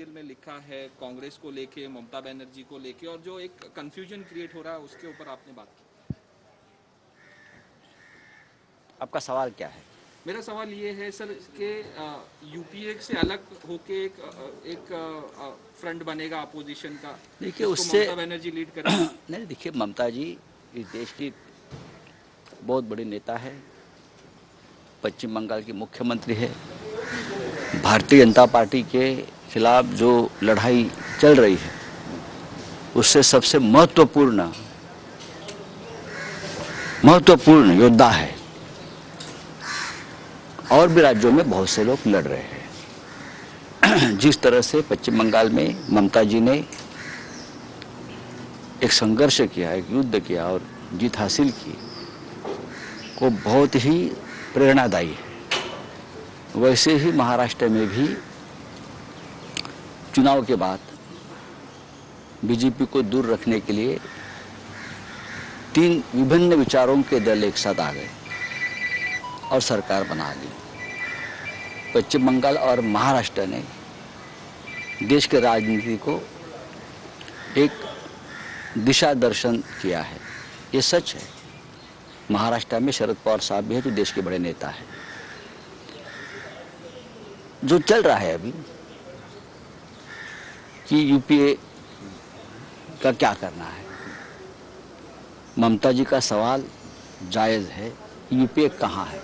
Editorial में लिखा है कांग्रेस को लेके, ममता बनर्जी को लेके, और जो एक कंफ्यूजन क्रिएट हो रहा है उसके ऊपर आपने बात की। आपका सवाल क्या है? मेरा सवाल ये है सर कि यूपीए से अलग होके एक फ्रंट बनेगा अपोजिशन का, देखिए जिसको उससे ममता बनर्जी लीड करेंगी। नहीं, देखिए ममता जी इस देश की बहुत बड़ी नेता है, पश्चिम बंगाल की मुख्यमंत्री है। भारतीय जनता पार्टी के खिलाफ जो लड़ाई चल रही है उससे सबसे महत्वपूर्ण योद्धा है। और भी राज्यों में बहुत से लोग लड़ रहे हैं। जिस तरह से पश्चिम बंगाल में ममता जी ने एक संघर्ष किया, एक युद्ध किया और जीत हासिल की, वो बहुत ही प्रेरणादायी है। वैसे ही महाराष्ट्र में भी चुनाव के बाद बीजेपी को दूर रखने के लिए 3 विभिन्न विचारों के दल एक साथ आ गए और सरकार बना ली। पश्चिम बंगाल और महाराष्ट्र ने देश के राजनीति को एक दिशा दर्शन किया है। ये सच है। महाराष्ट्र में शरद पवार साहब भी है जो देश के बड़े नेता हैं। जो चल रहा है अभी कि यूपीए का क्या करना है, ममता जी का सवाल जायज है, यूपीए कहाँ है।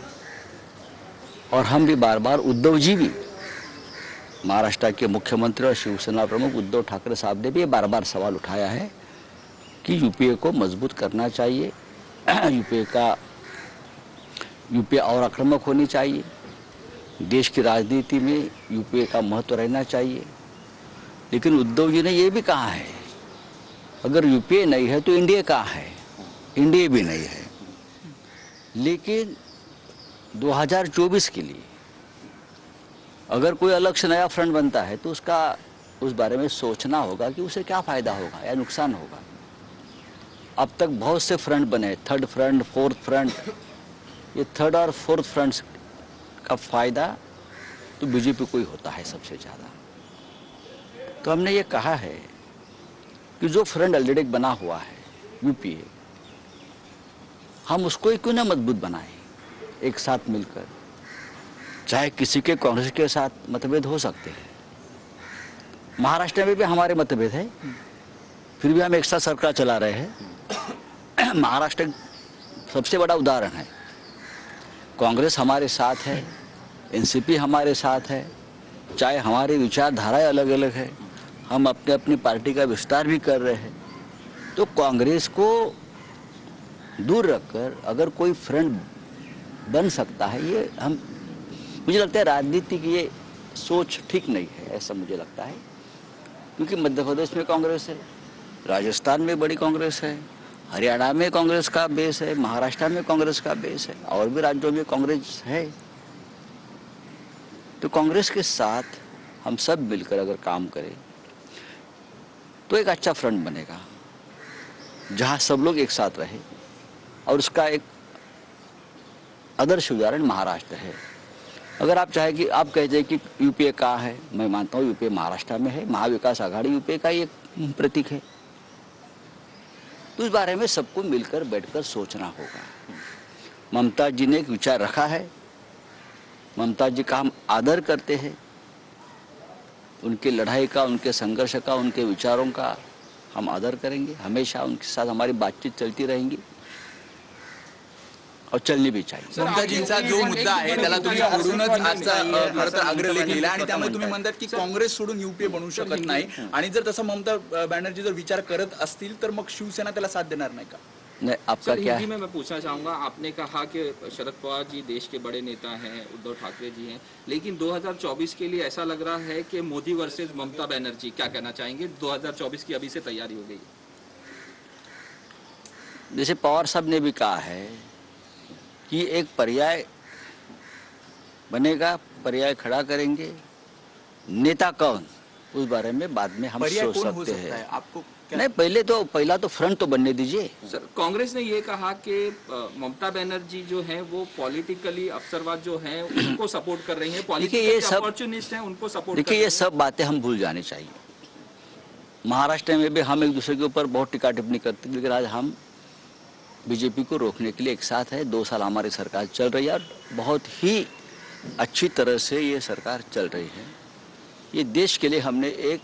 और हम भी बार बार, उद्धव जी भी, महाराष्ट्र के मुख्यमंत्री और शिवसेना प्रमुख उद्धव ठाकरे साहब ने भी बार बार सवाल उठाया है कि यूपीए को मजबूत करना चाहिए, यूपीए और आक्रामक होनी चाहिए, देश की राजनीति में यूपीए का महत्व रहना चाहिए। लेकिन उद्धव जी ने यह भी कहा है, अगर यूपीए नहीं है तो एनडीए कहाँ है? एनडीए भी नहीं है। लेकिन 2024 के लिए अगर कोई अलग से नया फ्रंट बनता है तो उस बारे में सोचना होगा कि उसे क्या फायदा होगा या नुकसान होगा। अब तक बहुत से फ्रंट बने, 3rd फ्रंट, 4th फ्रंट। ये 3rd और 4th फ्रंट्स का फायदा तो बीजेपी को ही होता है सबसे ज्यादा। तो हमने ये कहा है कि जो फ्रंट ऑलरेडी बना हुआ है यूपीए, हम उसको ही क्यों ना मजबूत बनाएं, एक साथ मिलकर। चाहे किसी के कांग्रेस के साथ मतभेद हो सकते हैं, महाराष्ट्र में भी हमारे मतभेद है, फिर भी हम एक साथ सरकार चला रहे हैं। महाराष्ट्र सबसे बड़ा उदाहरण है। कांग्रेस हमारे साथ है, एनसीपी हमारे साथ है, चाहे हमारी विचारधाराएं अलग अलग है, हम अपने अपनी पार्टी का विस्तार भी कर रहे हैं। तो कांग्रेस को दूर रखकर अगर कोई फ्रंट बन सकता है, ये मुझे लगता है राजनीति की ये सोच ठीक नहीं है, ऐसा मुझे लगता है। क्योंकि मध्य प्रदेश में कांग्रेस है, राजस्थान में बड़ी कांग्रेस है, हरियाणा में कांग्रेस का बेस है, महाराष्ट्र में कांग्रेस का बेस है, और भी राज्यों में कांग्रेस है। तो कांग्रेस के साथ हम सब मिलकर अगर काम करें तो एक अच्छा फ्रंट बनेगा जहां सब लोग एक साथ रहे। और उसका एक आदर्श उदाहरण महाराष्ट्र है। अगर आप चाहे कि आप कहते हैं कि यूपीए कहाँ है, मैं मानता हूँ यूपीए महाराष्ट्र में है। महाविकास आघाड़ी यूपीए का एक प्रतीक है। तो इस बारे में सबको मिलकर बैठकर सोचना होगा। ममता जी ने एक विचार रखा है, ममता जी का हम आदर करते हैं, उनकी लड़ाई का, उनके संघर्ष का, उनके विचारों का हम आदर करेंगे। हमेशा उनके साथ हमारी बातचीत चलती रहेंगी और चलनी भी चाहिए। ममताजींचा जो मुद्दा आहे त्याला तुम्ही ओढूनच आजचा खरं तर अग्रलेख लिहिला आणि त्यामुळे तुम्ही म्हणतात की काँग्रेस सोडून यूपीए बनवू शकत नाही, आणि जर तसा ममता बॅनर्जी जर विचार करत असतील तर मग शिवसेना त्याला साथ देणार नाही का? नहीं, आपका क्या है? हिंदी में मैं पूछना चाहूँगा, आपने कहा कि शरद पवार जी देश के बड़े नेता हैं, उद्धव ठाकरे जी हैं, लेकिन 2024 के लिए ऐसा लग रहा है कि मोदी वर्सेस ममता बनर्जी, क्या कहना चाहेंगे? 2024 की अभी से तैयारी हो गई। जैसे पवार साहब ने भी कहा है कि एक पर्याय बनेगा, पर्याय खड़ा करेंगे। नेता कौन, उस बारे में बाद में हम पर्याय सोच कौन हो सकते सकता है हैं। आपको क्या? नहीं, पहला तो फ्रंट तो बनने दीजिए। सर, कांग्रेस ने ये कहा कि ममता बनर्जी जो है वो पॉलिटिकली अवसरवाद जो है उनको सपोर्ट कर रही है, देखिए पॉलिटिकल ये जो सब अपॉर्चुनिस्ट हैं उनको सपोर्ट कर देखिए रही ये है। सब बातें हम भूल जानी चाहिए। महाराष्ट्र में भी हम एक दूसरे के ऊपर बहुत टिक्का टिप्पणी करते थे, लेकिन आज हम बीजेपी को रोकने के लिए एक साथ है। 2 साल हमारी सरकार चल रही है और बहुत ही अच्छी तरह से ये सरकार चल रही है। ये देश के लिए हमने एक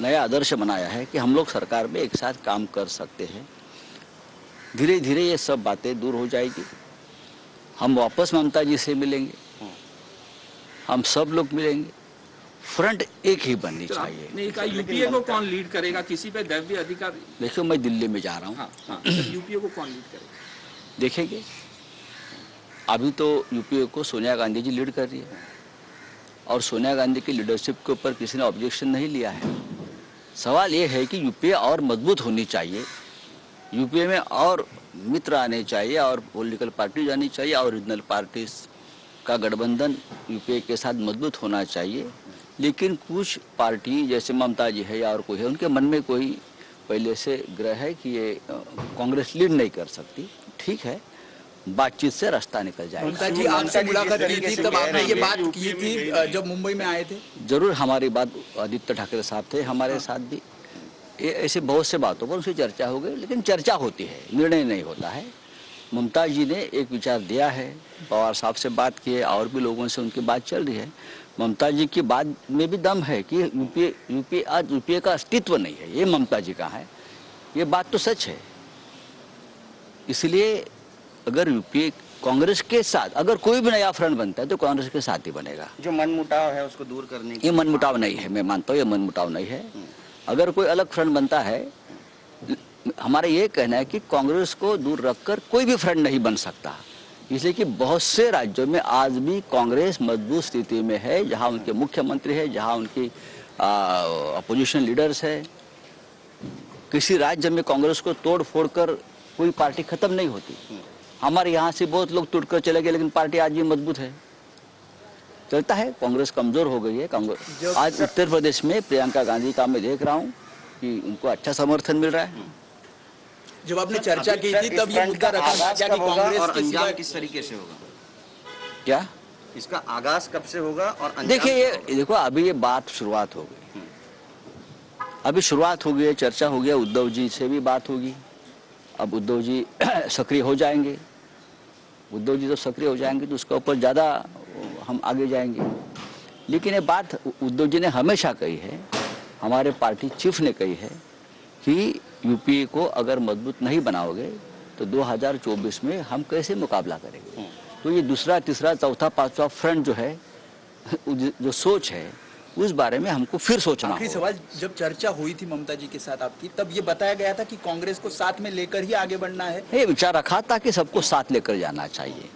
नया आदर्श बनाया है कि हम लोग सरकार में एक साथ काम कर सकते हैं। धीरे धीरे ये सब बातें दूर हो जाएगी। हम वापस ममता जी से मिलेंगे, हम सब लोग मिलेंगे। फ्रंट एक ही बननी सर, चाहिए। आपने कहा यूपीए को कौन लीड करेगा, किसी पे दैवीय अधिकार। देखियो, मैं दिल्ली में जा रहा हूँ, हाँ हाँ, सर, यूपीए को कौन लीड करेगा? देखेंगे। अभी तो यूपीए को सोनिया गांधी जी लीड कर रही है और सोनिया गांधी की लीडरशिप के ऊपर किसी ने ऑब्जेक्शन नहीं लिया है। सवाल ये है कि यूपीए और मजबूत होनी चाहिए, यूपीए में और मित्र आने चाहिए और पॉलिटिकल पार्टी आनी चाहिए और रीजनल पार्टीज का गठबंधन यूपीए के साथ मजबूत होना चाहिए। लेकिन कुछ पार्टी जैसे ममता जी है या और कोई है, उनके मन में कोई पहले से ग्रह है कि ये कांग्रेस लीड नहीं कर सकती। ठीक है, बातचीत से रास्ता निकल जाएगा। ममता जी आपसे मुलाकात की थी, तब आपने ये बात की थी जब मुंबई में आए थे? जरूर हमारी बात आदित्य ठाकरे साहब थे हमारे साथ भी। ये ऐसे बहुत से बातों पर उसकी चर्चा हो गई, लेकिन चर्चा होती है, निर्णय नहीं होता है। ममता जी ने एक विचार दिया है, पवार साहब से बात की है और भी लोगों से उनकी बात चल रही है। ममता जी की बात में भी दम है कि यूपीए आज यूपीए का अस्तित्व नहीं है, ये ममता जी का है। ये बात तो सच है। इसलिए अगर यूपीए कांग्रेस के साथ अगर कोई भी नया फ्रंट बनता है तो कांग्रेस के साथ ही बनेगा। जो मनमुटाव है उसको दूर करने की ये मनमुटाव नहीं है, मैं मानता हूँ ये मनमुटाव नहीं है। अगर कोई अलग फ्रंट बनता है, हमारा ये कहना है कि कांग्रेस को दूर रखकर कोई भी फ्रंट नहीं बन सकता, इसलिए कि बहुत से राज्यों में आज भी कांग्रेस मजबूत स्थिति में है, जहां उनके मुख्यमंत्री है, जहां उनकी अपोजिशन लीडर्स है। किसी राज्य में कांग्रेस को तोड़ फोड़ कर कोई पार्टी खत्म नहीं होती। हमारे यहाँ से बहुत लोग टूटकर चले गए, लेकिन पार्टी आज भी मजबूत है, चलता है। कांग्रेस कमजोर हो गई है। कांग्रेस आज उत्तर प्रदेश में प्रियंका गांधी का मैं देख रहा हूँ कि उनको अच्छा समर्थन मिल रहा है। जब आपने चर्चा की थी तब ये मुद्दा रखा था क्या कि कांग्रेस और के सिवा अंजाम किस तरीके से होगा? क्या इसका आगाज कब से होगा और अंजाम देखिए, कब होगा? ये देखो, अभी ये बात शुरुआत हो गई, अभी शुरुआत हो गई है, चर्चा हो गया, उद्धव जी से भी बात होगी। अब उद्धव जी सक्रिय हो जाएंगे, उद्धव जी तो सक्रिय हो जाएंगे तो उसके ऊपर ज़्यादा हम आगे जाएंगे। लेकिन ये बात उद्धव जी ने हमेशा कही है, हमारे पार्टी चीफ ने कही है कि यूपीए को अगर मजबूत नहीं बनाओगे तो 2024 में हम कैसे मुकाबला करेंगे। तो ये दूसरा, तीसरा, चौथा, पांचवा फ्रंट जो है, जो सोच है, उस बारे में हमको फिर सोचना आखिरी होगा। सवाल, जब चर्चा हुई थी ममता जी के साथ आपकी, तब ये बताया गया था कि कांग्रेस को साथ में लेकर ही आगे बढ़ना है। ये विचार रखा था कि सबको साथ लेकर जाना चाहिए,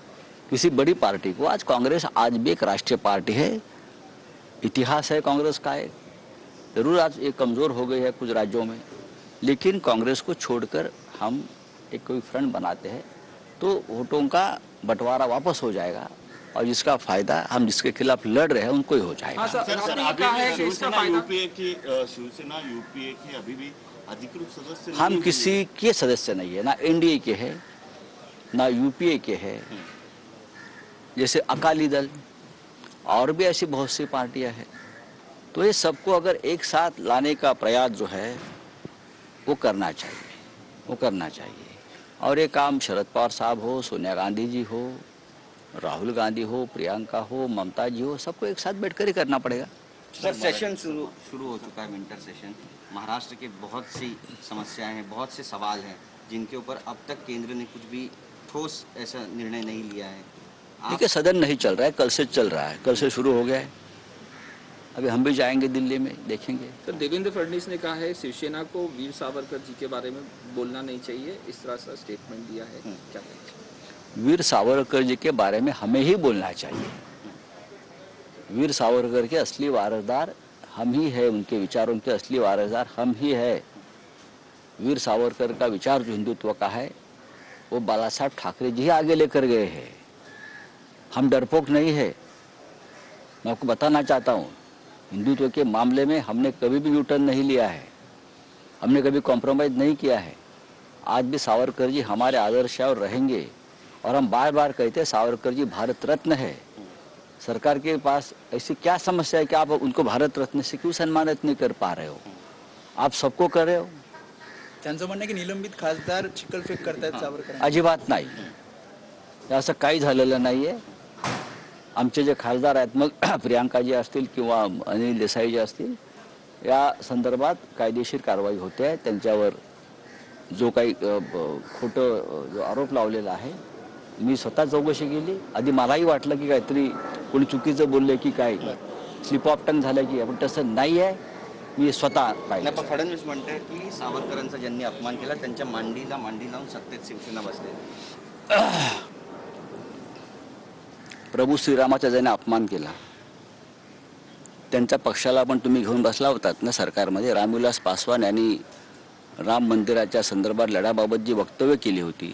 किसी बड़ी पार्टी को। आज कांग्रेस आज भी एक राष्ट्रीय पार्टी है, इतिहास है कांग्रेस का। एक जरूर आज ये कमजोर हो गई है कुछ राज्यों में, लेकिन कांग्रेस को छोड़कर हम एक कोई फ्रंट बनाते हैं तो वोटों का बंटवारा वापस हो जाएगा और जिसका फायदा हम जिसके खिलाफ लड़ रहे हैं उनको ही हो जाएगा। हाँ सर, सर, आपने ये अभी कहा है भी कि इसका शिवसेना फायदा यूपीए की अभी भी अधिकृत सदस्य नहीं हम हुई किसी है। के सदस्य नहीं है, ना एनडीए के है ना यूपीए के है। जैसे अकाली दल और भी ऐसी बहुत सी पार्टियां हैं। तो ये सबको अगर एक साथ लाने का प्रयास जो है वो करना चाहिए, वो करना चाहिए। और ये काम शरद पवार साहब हो, सोनिया गांधी जी हो, राहुल गांधी हो, प्रियंका हो, ममता जी हो, सबको एक साथ बैठकर ही करना पड़ेगा। सर, सेशन शुरू हो चुका है, विंटर सेशन। महाराष्ट्र के बहुत सी समस्याएं हैं, बहुत से सवाल हैं जिनके ऊपर अब तक केंद्र ने कुछ भी ठोस ऐसा निर्णय नहीं लिया है। देखिए, सदन नहीं चल रहा है, कल से चल रहा है, कल से शुरू हो गया है। अभी हम भी जाएंगे दिल्ली में, देखेंगे। सर, देवेंद्र फडणवीस ने कहा है शिवसेना को वीर सावरकर जी के बारे में बोलना नहीं चाहिए, इस तरह से स्टेटमेंट दिया है, क्या कहना चाहिए? वीर सावरकर जी के बारे में हमें ही बोलना चाहिए। वीर सावरकर के असली वारसदार हम ही है, उनके विचारों के असली वारसदार हम ही है। वीर सावरकर का विचार जो हिंदुत्व का है वो बाला साहब ठाकरे जी ही आगे लेकर गए हैं। हम डरपोक नहीं है, मैं आपको बताना चाहता हूँ। हिंदुत्व के मामले में हमने कभी भी यूटर्न नहीं लिया है, हमने कभी कॉम्प्रोमाइज़ नहीं किया है। आज भी सावरकर जी हमारे आदर्श है और रहेंगे, और हम बार बार कहते हैं सावरकर जी भारत रत्न है। सरकार के पास ऐसी क्या समस्या है कि आप उनको भारत रत्न से क्यों सम्मानित नहीं कर पा रहे हो? आप सबको कर रहे हो। त्यांचं म्हणणं आहे की निलंबित खासदार चिखलफेक करतायत सावरकर. अजिबात नाही, असं काही झालेलं नाही आहे. आमचे जे खासदार आहेत, मग प्रियांकाजी असतील किंवा अनिल देसाई जे असतील, या संदर्भात कायदेशीर कारवाई होते आहे. त्यांच्यावर जो काही खोटं जो आरोप लावलेला आहे, मी स्वतः चौकशी केली. आधी मलाही वाटलं की काहीतरी कोणी चुकीचं बोलले की काय स्लिप ऑफ टंग झालं की, पण तसं नाही आहे. मी स्वतः पाहिलं. पण फडणवीस म्हणते की सावरकरांचा ज्यांनी अपमान केला त्यांच्या मांडीला मांडी लावून सत्तेत शिवसेना बसले. प्रभू श्रीरामाचा ज्याने अपमान केला त्यांच्या पक्षाला पण तुम्ही घेऊन बसला होतात ना सरकारमध्ये. रामविलास पासवान यांनी राम मंदिराच्या संदर्भात लढ्याबाबत जी वक्तव्य केली होती,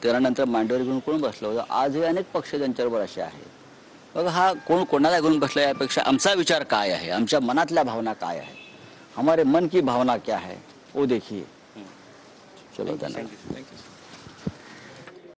त्यानंतर मांडीवर घेऊन कोण बसलं होतं? आजही अनेक पक्ष त्यांच्याबरोबर असे आहेत. बघा, हा कोण कोणाला घेऊन बसला यापेक्षा आमचा विचार काय आहे, आमच्या मनातल्या भावना काय आहे, हमारे मन की भावना क्या है वो देखिए. चलो धन्यवाद. Thank you.